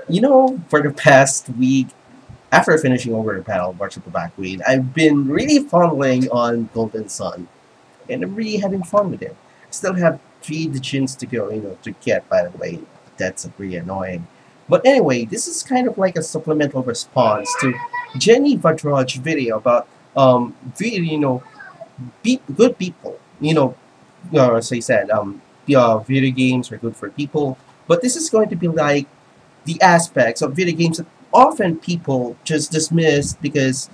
For the past week, after finishing over the panel, March of the Backweed, I've been really fondling on Golden Sun, and I'm really having fun with it. I still have 3 digits to go, to get, by the way. That's really annoying. But anyway, this is kind of like a supplemental response to Jenny Vadraj's video about, good people. As I said, yeah, video games are good for people. But this is going to be like the aspects of video games that often people just dismiss because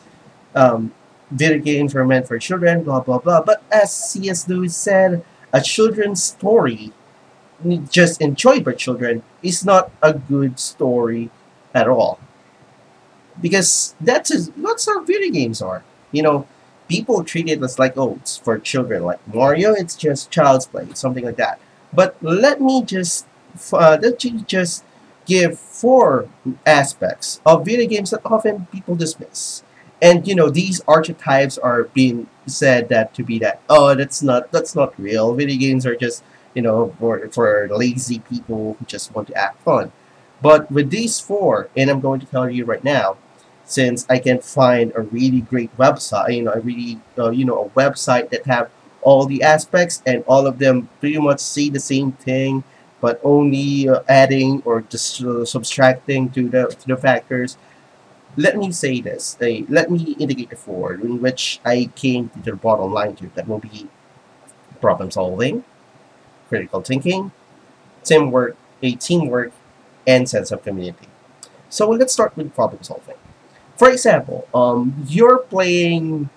um, video games are meant for children, blah blah blah. But as C.S. Lewis said, a children's story just enjoyed by children is not a good story at all, because that's how video games are. You know, People treat it as like, oh, it's for children. Like Mario, it's just child's play, something like that. But let me just give 4 aspects of video games that often people dismiss. And these archetypes are being said that to be that, oh, that's not real. Video games are just for lazy people who just want to act fun. But with these 4, and I'm going to tell you right now, since I can find a really great website, a website that have all the aspects and all of them pretty much say the same thing, but only adding or just subtracting to the factors. Let me say this. Let me indicate the 4 in which I came to the bottom line to. That will be problem solving, critical thinking, teamwork, and sense of community. So let's start with problem solving. For example, you're playing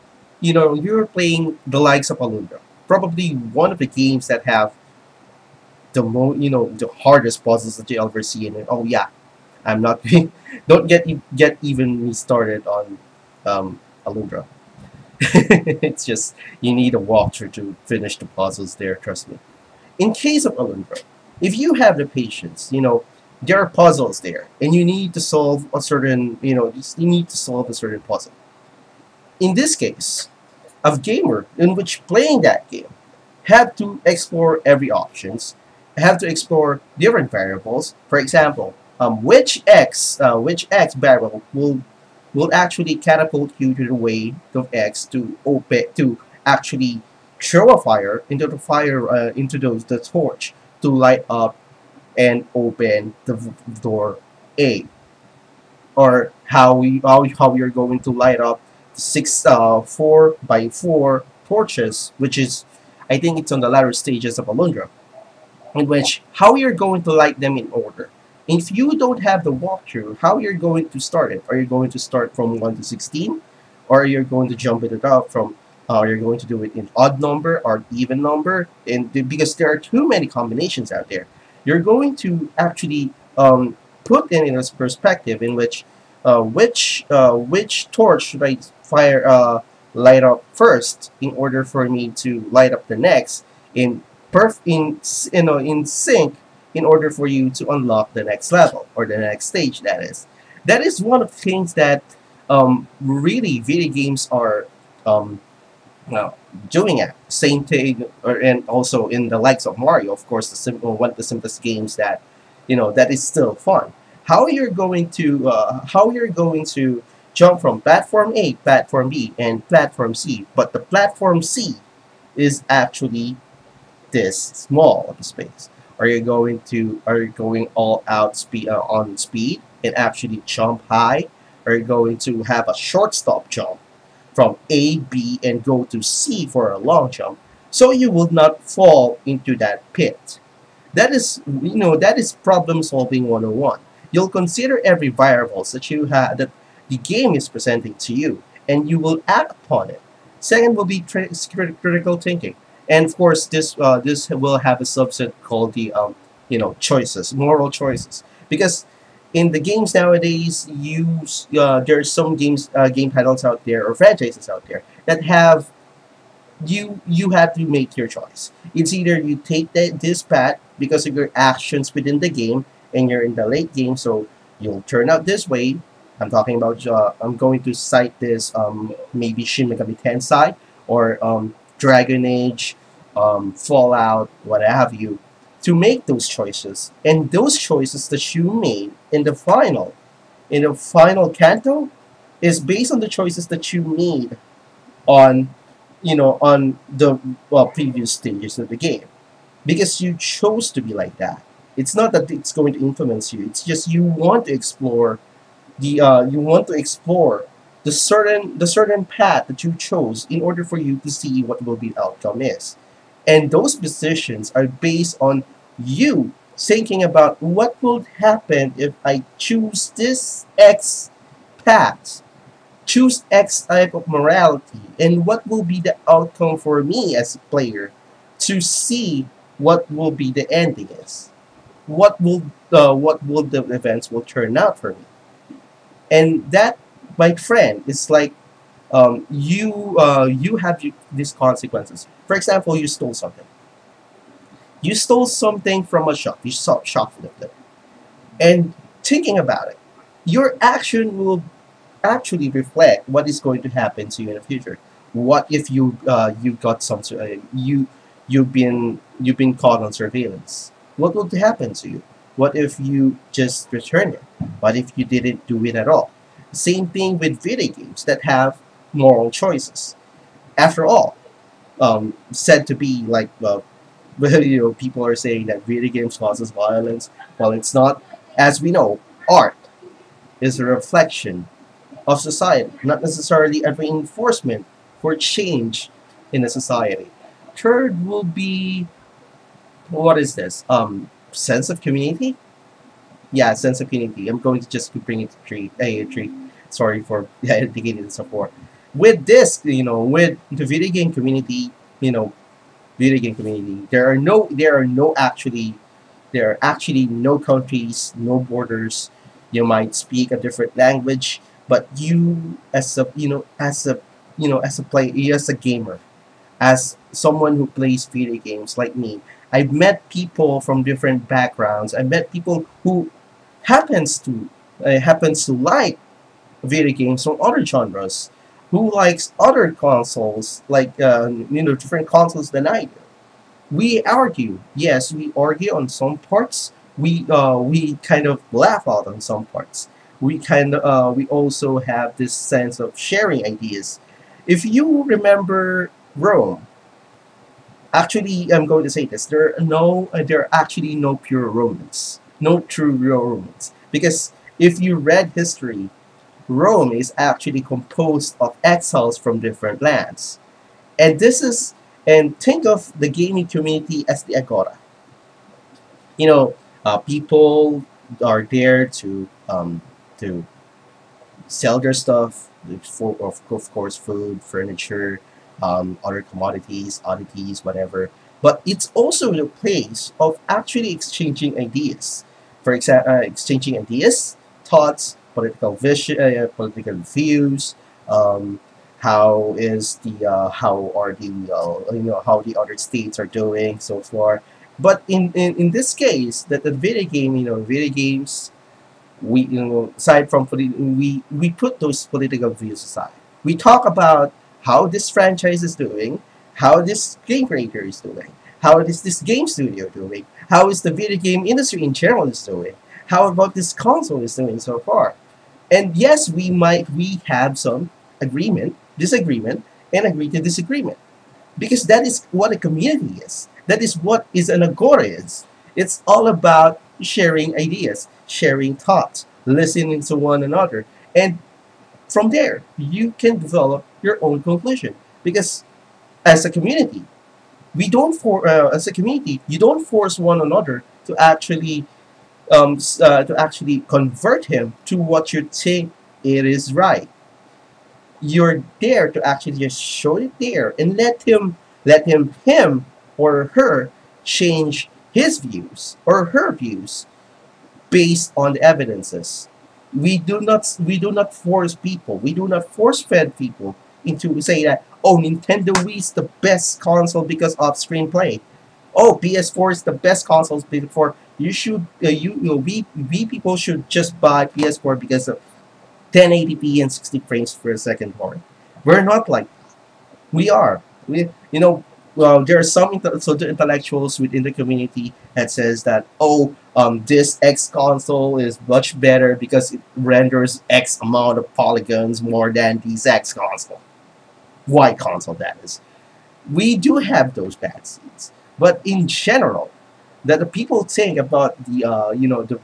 the likes of Alundra, probably one of the games that have the hardest puzzles that you ever see in it. Oh yeah, I'm not don't get even me started on Alundra. It's just you need a walkthrough to finish the puzzles there. Trust me. In case of Alundra, if you have the patience, there are puzzles there, and you need to solve a certain, you need to solve a certain puzzle. In this case, a gamer in which playing that game have to explore every options, have to explore different variables. For example, which X barrel will actually catapult you to the way of X to actually throw a fire into the torch to light up and open the door A, or how we are going to light up 4 by 4 torches, which is, I think it's on the latter stages of Alundra, in which how you're going to light them in order. If you don't have the walkthrough, how you're going to start it? Are you going to start from 1 to 16, or you're going to jump it up from? You're going to do it in odd number or even number, and because there are too many combinations out there, you're going to actually put in a perspective in which torch should I light up first in order for me to light up the next in in sync, in order for you to unlock the next level or the next stage. That is one of the things that really video games are um, now doing it. Same thing, and also in the likes of Mario, of course, one of the simplest games that is still fun. How you're going to jump from platform A, platform B, and platform C, but the platform C is actually this small of a space. Are you going all out speed on speed and actually jump high? Are you going to have a short stop jump from A, B, and go to C for a long jump, so you will not fall into that pit? That is problem solving 101. You'll consider every variable that the game is presenting to you, and you will act upon it. Second will be critical thinking, and of course this will have a subset called the choices, moral choices, because in the games nowadays, there's some game titles out there or franchises out there that have you have to make your choice. It's either you take this path because of your actions within the game, and you're in the late game, so you'll turn out this way. I'm going to cite this, maybe Shin Megami Tensei or Dragon Age, Fallout, what have you. to make those choices. And those choices that you made in the final canto is based on the choices that you made on on the previous stages of the game, because you chose to be like that. It's not that it's going to influence you. It's just you want to explore the certain path that you chose in order for you to see what will be the outcome is. And those decisions are based on you thinking about what will happen if I choose this X path, choose X type of morality, and what will be the outcome for me as a player to see what will be the ending is. What will the events will turn out for me. And that, my friend, is like you have these consequences. For example, you stole something. You stole something from a shop. You shoplifted it. And thinking about it, your action will actually reflect what is going to happen to you in the future. What if you got you've been caught on surveillance? What will happen to you? What if you just return it? What if you didn't do it at all? Same thing with video games that have moral choices. After all, said to be like people are saying that video games causes violence. Well, it's not. As we know, art is a reflection of society, not necessarily a reinforcement for change in a society. Third will be, what is this? Sense of community. Yeah, sense of community. I'm going to just bring it to three. Sorry for indicating this before. With this, with the you know, video game community, there are actually no countries, no borders. You might speak a different language, but you as a as a player, as a gamer, as someone who plays video games like me, I've met people from different backgrounds. I met people who happens to like video games from other genres, who likes other consoles, like different consoles than I do. We argue. Yes, we argue on some parts. We kind of laugh out on some parts. We also have this sense of sharing ideas. If you remember Rome, actually, I'm going to say this: there are actually no pure Romans, no true real Romans, because if you read history, Rome is actually composed of exiles from different lands. And think of the gaming community as the agora. People are there to sell their stuff, for of course food, furniture, other commodities, oddities, whatever. But it's also the place of actually exchanging ideas. For example, exchanging ideas, thoughts, political vision, political views. How are the how the other states are doing so far. But in this case, that the video games, we aside from we put those political views aside. We talk about how this franchise is doing, how this game creator is doing, how is this game studio doing, how is the video game industry in general is doing, how about this console is doing so far. And yes, we have some disagreement, and agree to disagreement, because that is what a community is. That is what is an agora is. It's all about sharing ideas, sharing thoughts, listening to one another, and from there you can develop your own conclusion. Because as a community, as a community, you don't force one another to actually convert him to what you think it is right. You're there to actually just show it there and him or her change his views or her views based on the evidences. We do not force people. We do not force fed people into say that, oh, Nintendo Wii is the best console because of screenplay. Oh, PS4 is the best console before you should we people should just buy PS4 because of 1080p and 60 frames per second more. We're not like that. We are. well, there are some so the intellectuals within the community that says that, oh, this X console is much better because it renders X amount of polygons more than this X console, Y console, that is. We do have those bad seeds, but in general, that the people think about the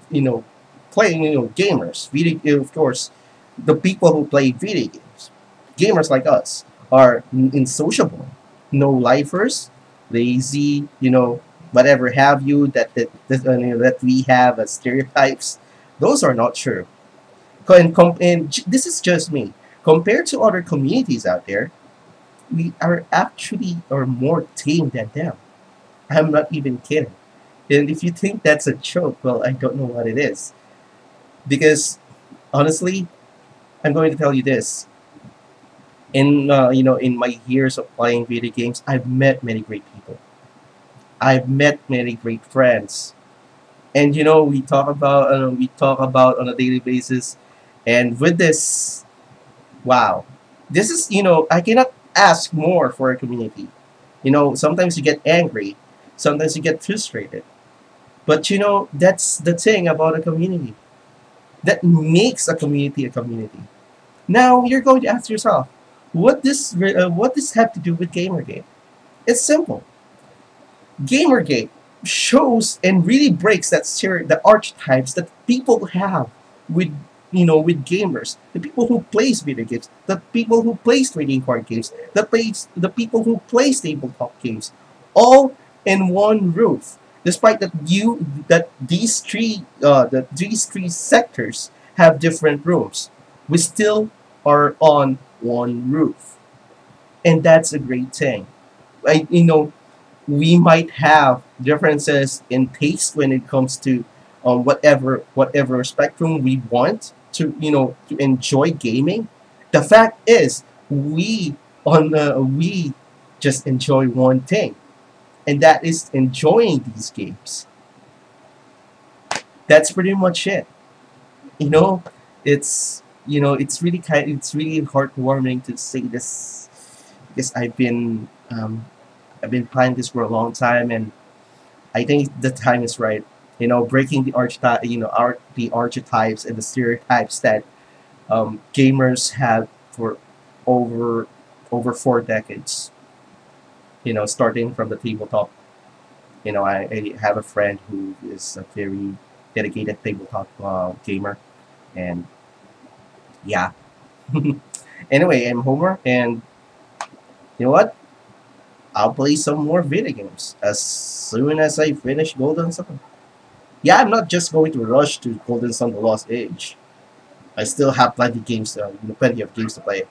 playing, gamers, video, of course, the people who play video games, gamers like us, are insociable, no lifers, lazy, whatever have you, that we have as stereotypes. Those are not true. And this is just me. Compared to other communities out there, we are actually are more tame than them. I'm not even kidding. And if you think that's a joke, well, I don't know what it is. Because honestly, I'm going to tell you this. In my years of playing video games, I've met many great people. I've met many great friends, and we talk about on a daily basis. And with this, wow, this is, I cannot ask more for a community. Sometimes you get angry, sometimes you get frustrated, but that's the thing about a community that makes a community. Now you're going to ask yourself, what this have to do with Gamergate? It's simple. Gamergate shows and really breaks the archetypes that people have with with gamers, the people who plays video games, the people who plays trading card games, the people who plays tabletop games, all in one roof. Despite that these three sectors have different rooms, we still are on one roof, and that's a great thing. I, you know, we might have differences in taste when it comes to whatever spectrum we want to enjoy gaming. The fact is, we just enjoy one thing, and that is enjoying these games. That's pretty much it. You know, it's really heartwarming to say this, because I've been planning this for a long time, and I think the time is right. Breaking the archetypes and the stereotypes that gamers have for over over 4 decades. Starting from the tabletop. I have a friend who is a very dedicated tabletop gamer, and yeah. Anyway, I'm Homer, and you know what? I'll play some more video games as soon as I finish Golden Sun. Yeah, I'm not just going to rush to Golden Sun: The Lost Age. I still have plenty of games to play.